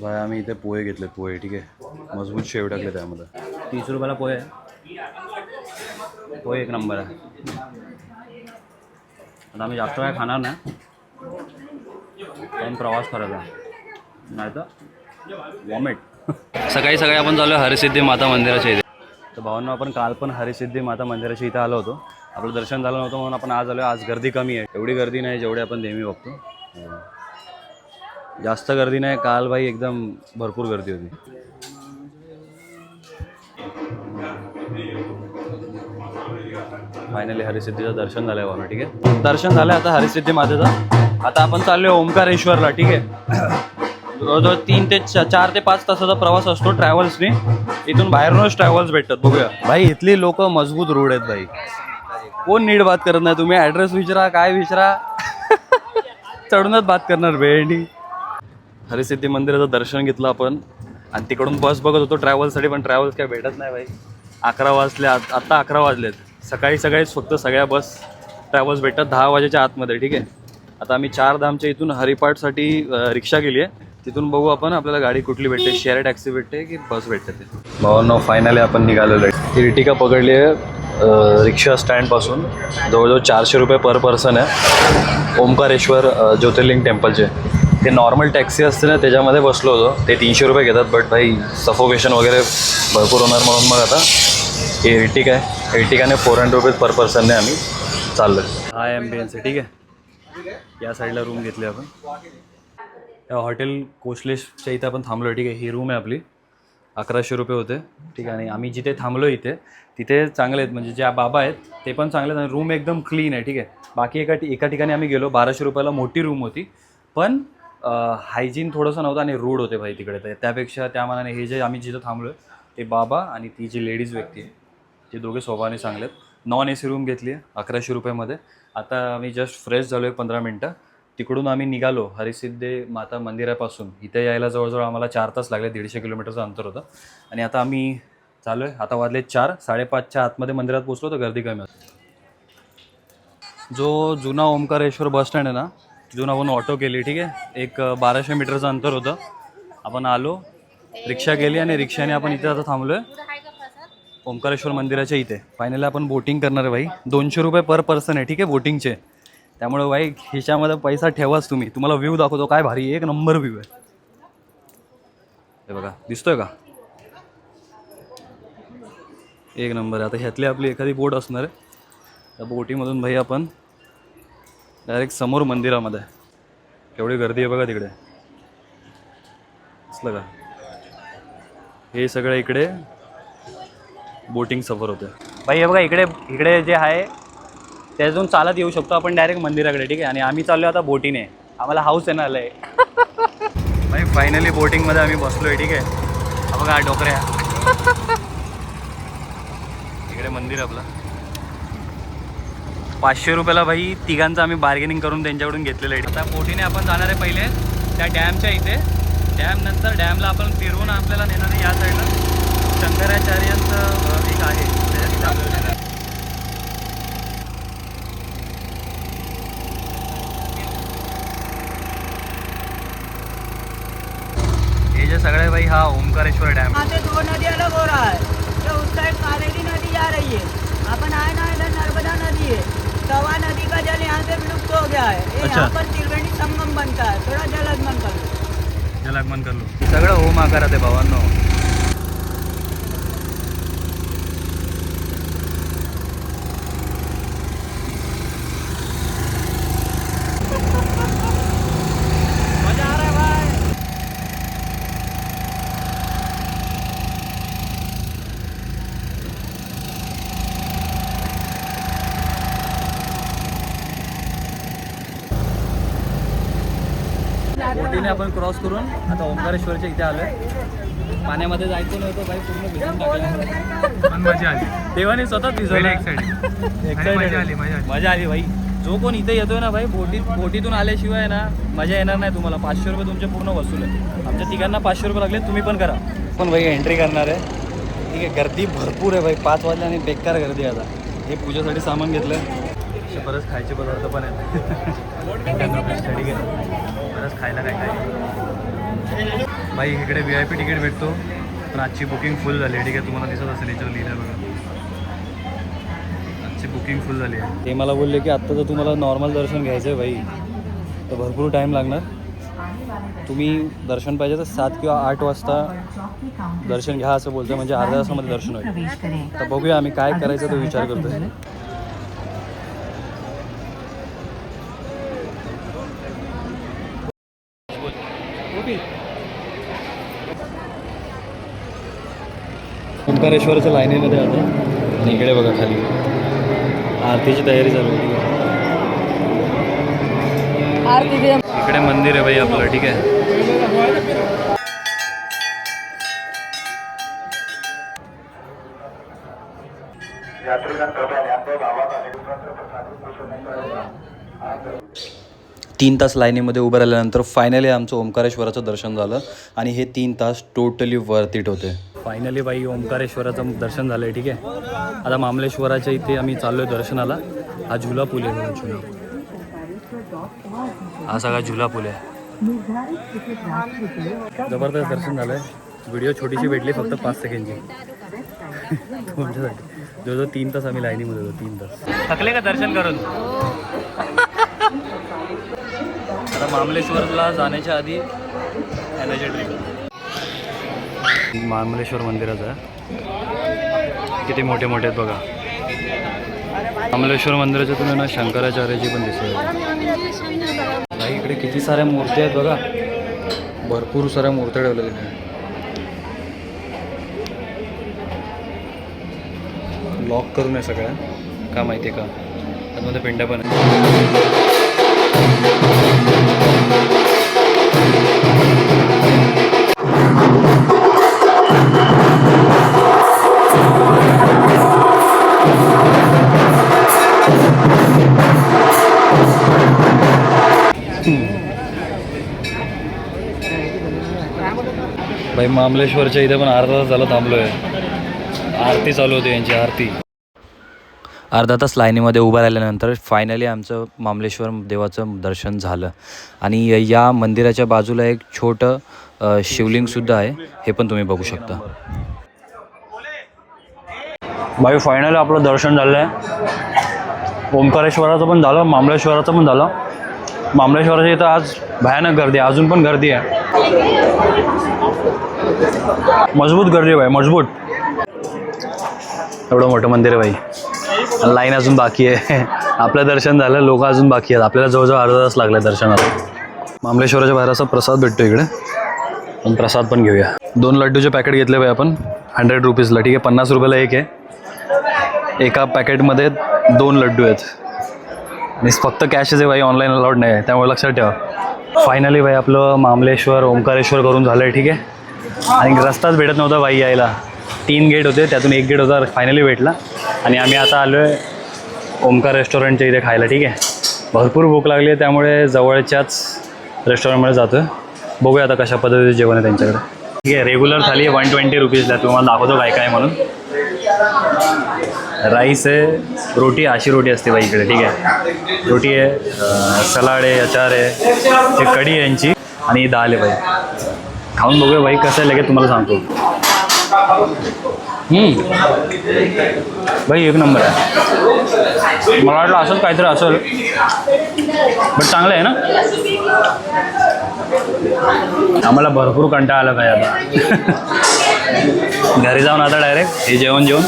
भाई आम्ही इथे पोहे घेतले, पोहे ठीक आहे, मजबूत शेव टाकले त्यामध्ये. 30 रुपयाला पोहे आहे. पोहे एक नंबर आहे. आता आम्ही जास्त काय खाणार नाही, पण प्रवास करायचा नाही तर वॉमिट. सकाळी सकाळी आपण चालू हरिसिद्धी माता मंदिराच्या इथे. तर भावांनो, आपण काल पण हरिसिद्धी माता मंदिराच्या इथे आलो होतो. आपलं दर्शन झालं नव्हतं म्हणून आपण आज आलो. आज गर्दी कमी आहे, एवढी गर्दी नाही जेवढी आपण नेहमी बघतो. जास्त गर्दी नाही. काल भाई एकदम भरपूर गर्दी होती. फायनली हरिसिद्धीचं दर्शन झालंय भावना. ठीक आहे, दर्शन झालंय आता हरिसिद्धी मातेचं. आता आपण चाललोय ओंकारेश्वरला. ठीक आहे, जवळजवळ 3 ते 4 ते 5 तासाचा प्रवास असतो ट्रॅव्हल्सने. इथून बाहेरूनच ट्रॅव्हल्स भेटतात. बघूया भाई, इथली लोक मजबूत रूढ आहेत भाई. कोण नीट बात करत नाही. तुम्ही ॲड्रेस विचारा, काय विचारा, चढूनच बात करणार भेंडी. हरिसिद्धी मंदिराचं दर्शन घेतलं आपण आणि तिकडून बस बघत होतो ट्रॅव्हल्ससाठी, पण ट्रॅव्हल्स काय भेटत नाही भाई. 11 वाजले, आत्ता 11 वाजलेत. सकाळी सकाळीच फक्त सगळ्या बस ट्रॅव्हल्स भेटतात 10 वाजेच्या आतमध्ये. ठीक आहे, आता आम्ही 4 धामच्या इथून हरिपाठसाठी रिक्षा केली आहे. तिथून बघू आपण आपल्याला गाडी कुठली भेटते, शेअर टॅक्सी भेटते की बस भेटते ते. भावांनो, फायनली आपण निघालेलो आहे. इर्टिगा पकडली आहे रिक्षा स्टँडपासून. जवळजवळ 400 रुपये पर पर्सन आहे. ओंकारेश्वर ज्योतिर्लिंग टेम्पलचे. ते नॉर्मल टॅक्सी असते ना, त्याच्यामध्ये बसलो होतो. ते 300 रुपये घेतात, बट भाई सफोकेशन वगैरे भरपूर होणार म्हणून मग आता हे इर्टिगा आहे. इर्टिगाने 400 रुपये पर पर्सनने आम्ही चाललो. हा ॲम्बियन्स आहे. ठीक आहे, या साईडला रूम घेतली आपण. हॉटेल कोशलेशच्या इथे आपण थांबलो आहे. ठीक आहे, ही रूम आहे आपली. 1100 रुपये होते. ठीक आहे, आणि आम्ही जिथे थांबलो इथे तिथे चांगले आहेत, म्हणजे ज्या बाबा आहेत ते पण चांगले आहेत आणि रूम एकदम क्लीन आहे. ठीक आहे, बाकी एका ठिकाणी आम्ही गेलो 1200 रुपयाला मोठी रूम होती, पण हायजीन थोडंसं नव्हतं आणि रूड होते भाई तिकडे. तर त्यापेक्षा त्या मानाने हे जे आम्ही जिथं थांबलो आहे ते बाबा आणि ती जी लेडीज व्यक्ती आहे ते दोघे स्वभावाने चांगले आहेत. नॉन AC रूम घेतली आहे 1100 रुपयामध्ये. आता आम्ही जस्ट फ्रेश झालो आहे 15 मिनटं. तिकडून आम्ही निघालो हरिसिद्धी माता मंदिरापासून. इथे यायला जवळजवळ आम्हाला 4 तास लागले. 150 किलोमीटरचं अंतर होतं. आणि आता आम्ही चालू आहे. आता वाजले 4, 5:30च्या आतमध्ये मंदिरात पोचलो तर गर्दी कमी होती. जो जुना ओंकारेश्वर बस स्टँड आहे ना, तिथून आपण ऑटो केली. ठीक आहे, एक 1200 मीटरचं अंतर होतं. आपण आलो, रिक्षा केली आणि रिक्षाने आपण इथे आता थांबलो आहे ओंकारेश्वर मंदिराच्या इथे. फायनली आपण बोटिंग करणार आहे भाई. 200 रुपये पर पर्सन आहे. ठीक आहे, बोटिंगचे. त्यामुळे भाई खिशामध्ये पैसा ठेवाच तुम्ही. तुम्हाला व्ह्यू दाखवतो, काय भारी, एक नंबर व्ह्यू आहे. हे बघा, दिसतोय का, एक नंबर आहे. आता ह्यातली आपली एखादी बोट असणार आहे. त्या बोटीमधून भाई आपण डायरेक्ट समोर मंदिरामध्ये. केवढी गर्दी आहे बघा तिकडे. असलं का, हे सगळं इकडे बोटिंग सफर होतं भाई. हे बघा, इकडे जे आहे त्यातून चालत येऊ शकतो आपण डायरेक्ट मंदिराकडे. ठीक आहे, आणि आम्ही चाललो आता बोटीने. आम्हाला हाऊस आहे ना आलंय भाई. फायनली बोटिंगमध्ये आम्ही बसलो आहे. ठीक आहे, हा बघा डोकऱ्या. इकडे मंदिर आपलं. 500 रुपयाला भाई तिघांचं आम्ही बार्गेनिंग करून त्यांच्याकडून घेतलेलं आहे. आता बोटीने आपण जाणार आहे पहिले त्या डॅमच्या इथे. डॅम नंतर डॅमला आपण फिरवून आपल्याला नेणार आहे या साईडला. शंकराचार्यांचं एक आहे त्याच्या तिथे आपल्याला नेणार. हे जे सगळे भाई हा ओंकारेश्वर डॅम. यहाँ से 2 नदी अलग हो रहा है. तो उस साइड कावेरी नदी जा रही है. अपन आए ना, इधर नर्मदा नदी है. तवा नदी का जल यहाँ से विलुप्त हो गया है. ये यहाँ पर त्रिवेणी संगम बनता है. थोड़ा जलागमन कर लो, जलागमन कर लो. सगळं होम आकारात आहे भावांनो. बोटीने आपण क्रॉस करून आता ओंकारेश्वरच्या इथे आलोय. पाण्यामध्ये जायचं नव्हतं भाई, पूर्ण भिजून टाकलं. पण मजा आली. देवाने स्वतः भिजवलं. मजा आली भाई. जो कोण इथे येतोय ना भाई, बोटीतून आल्याशिवाय ना मजा येणार नाही तुम्हाला. 500 रुपये तुमचे पूर्ण वसूल आहे. आमच्या तिघांना 500 रुपये लागले, तुम्ही पण करा. पण भाई एंट्री करणार आहे. ठीक आहे, गर्दी भरपूर आहे भाई. 5 वाजले आणि बेकार गर्दी आहे. आता हे पूजेसाठी सामान घेतलं. बरंच खायचे पदार्थ पण आहेत. ठीक आहे, बरंच खायला काय भाई इकडे VIP तिकीट भेटतो, पण आजची बुकिंग फुल झाली आहे. ठीक आहे, तुम्हाला दिसत असेल याच्यावर लिहिलं आहे बघा, आजची बुकिंग फुल झाली आहे. ते मला बोलले की आत्ता जर तुम्हाला नॉर्मल दर्शन घ्यायचं आहे भाई तर भरपूर टाईम लागणार. तुम्ही दर्शन पाहिजे तर 7 किंवा 8 वाजता दर्शन घ्या असं बोलतो, म्हणजे अर्ध्या तासामध्ये दर्शन होईल. तर बघूया आम्ही काय करायचं तो विचार करतोय. ओंकारेश्वराच्या लाईनीमध्ये आता आणि इकडे बघा खाली आरतीची तयारी चालू आहे. इकडे मंदिर आहे भाई आपलं. ठीक आहे, तीन तास लाईनीमध्ये उभं राहिल्यानंतर फायनली आमचं ओंकारेश्वराचं दर्शन झालं आणि हे 3 तास टोटली वर्थ इट होते. फायनली बाई ओंकारेश्वराचं दर्शन झालं आहे. ठीक आहे, आता मामलेश्वराच्या इथे आम्ही चाललो आहे दर्शनाला. हा झुला पूल आहे, झुला, हा सगळा झुला पूल आहे. जबरदस्त दर्शन झालं आहे. व्हिडिओ छोटीशी भेटली फक्त 5 सेकंडची तुमच्यासाठी. जवळजवळ 3 तास आम्ही लाईनीमध्ये होतो, 3 तास. थकले का दर्शन करून? आता मामलेश्वरला जाण्याच्या आधी एनर्जी ड्रिंक. मामलेश्वर मंदिराचं किती मोठे मोठे आहेत बघा. मामलेश्वर मंदिराच्या तुम्ही ना शंकराचार्याची पण दिसते. इकडे किती साऱ्या मूर्ती आहेत बघा, भरपूर साऱ्या मूर्त्या ठेवलेल्या. लॉक करून आहे सगळ्या, का माहिती आहे का, त्यामध्ये पिंड्या पण आहे. भाई मामलेश्वरच्या इथे पण अर्धा तास झाला थांबलो आहे. आरती चालू होती यांची आरती. अर्धा तास लाईनीमध्ये उभं राहिल्यानंतर फायनली आमचं मामलेश्वर देवाचं दर्शन झालं. आणि या मंदिराच्या बाजूला एक छोटं शिवलिंगसुद्धा आहे, हे पण तुम्ही बघू शकता. भाई फायनली आपलं दर्शन झालं आहे. ओंकारेश्वराचं पण झालं, मामलेश्वराचं पण झालं. मामलेश्वराच्या इथं आज भयानक गर्दी आहे, अजून पण गर्दी आहे, मजबूत गर्दी आहे भाई, मजबूत. एवढं मोठं मंदिर आहे भाई, लाईन अजून बाकी आहे. आपलं दर्शन झालं, लोक अजून बाकी आहेत. आपल्याला जवळजवळ अर्धा तास लागला दर्शनाला. मामलेश्वराच्या बाहेर असा प्रसाद भेटतो इकडे, पण प्रसाद पण घेऊया. 2 लड्डूचे पॅकेट घेतले भाई आपण 100 रुपीजला. ठीक आहे, 50 रुपयाला एक आहे. एका पॅकेटमध्ये 2 लड्डू आहेत आणि फक्त कॅशच आहे भाई, ऑनलाईन अलाउड नाही आहे, त्यामुळे लक्षात ठेवा. फायनली भाई आपलं मामलेश्वर ओंकारेश्वर करून झालं आहे. ठीक आहे, आणि रस्ताच भेटत नव्हता बाई यायला. 3 गेट होते, त्यातून 1 गेट होता, फायनली भेटला. आणि आम्ही आता आलो आहे ओंकार रेस्टॉरंटच्या इथे खायला. ठीक आहे, भरपूर भूक लागली आहे, त्यामुळे जवळच्याच रेस्टॉरंटमध्ये जातो आहे. बघूया आता कशा पद्धतीचं जेवण आहे त्यांच्याकडे. ठीक आहे, रेग्युलर थाली आहे 120 रुपीजला. तुम्हाला दाखवतो काय काय म्हणून. राईस आहे, रोटी, अशी रोटी असते बाई इकडे. ठीक आहे, रोटी आहे, सलाड आहे, अचार आहे, हे कढी आहे यांची, आणि दाल आहे बाई. खाऊन बघूया बाई कसं आहे, लगेच तुम्हाला सांगतो. बाई एक नंबर आहे. मला वाटलं असंच काहीतरी असेल, बट चांगलं आहे ना. आम्हाला भरपूर कंटाळा आला काय आता. घरी जाऊन आता डायरेक्ट हे जेवण जेवून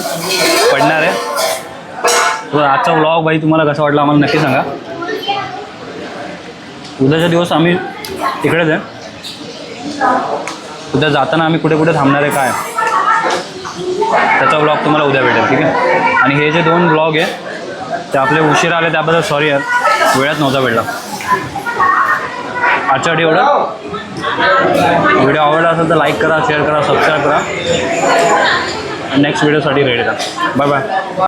पडणार आहे. तर आजचा व्लॉग बाई तुम्हाला कसा वाटला आम्हाला नक्की सांगा. उद्याचा दिवस आम्ही तिकडेच आहे. उद्या जाताना आम्ही कुठे कुठे थांबणार आहे काय, त्याचा व्लॉग तुम्हाला उद्या भेटेल. ठीक आहे, आणि हे जे 2 व्लॉग आहे ते आपले उशीर आले त्याबद्दल सॉरी यार, वेळात नव्हता भेटला. आजच्यासाठी एवढं. व्हिडिओ आवडला असेल तर लाईक करा, शेअर करा, सबस्क्राईब करा. नेक्स्ट व्हिडिओसाठी रेडी करा. Bye bye.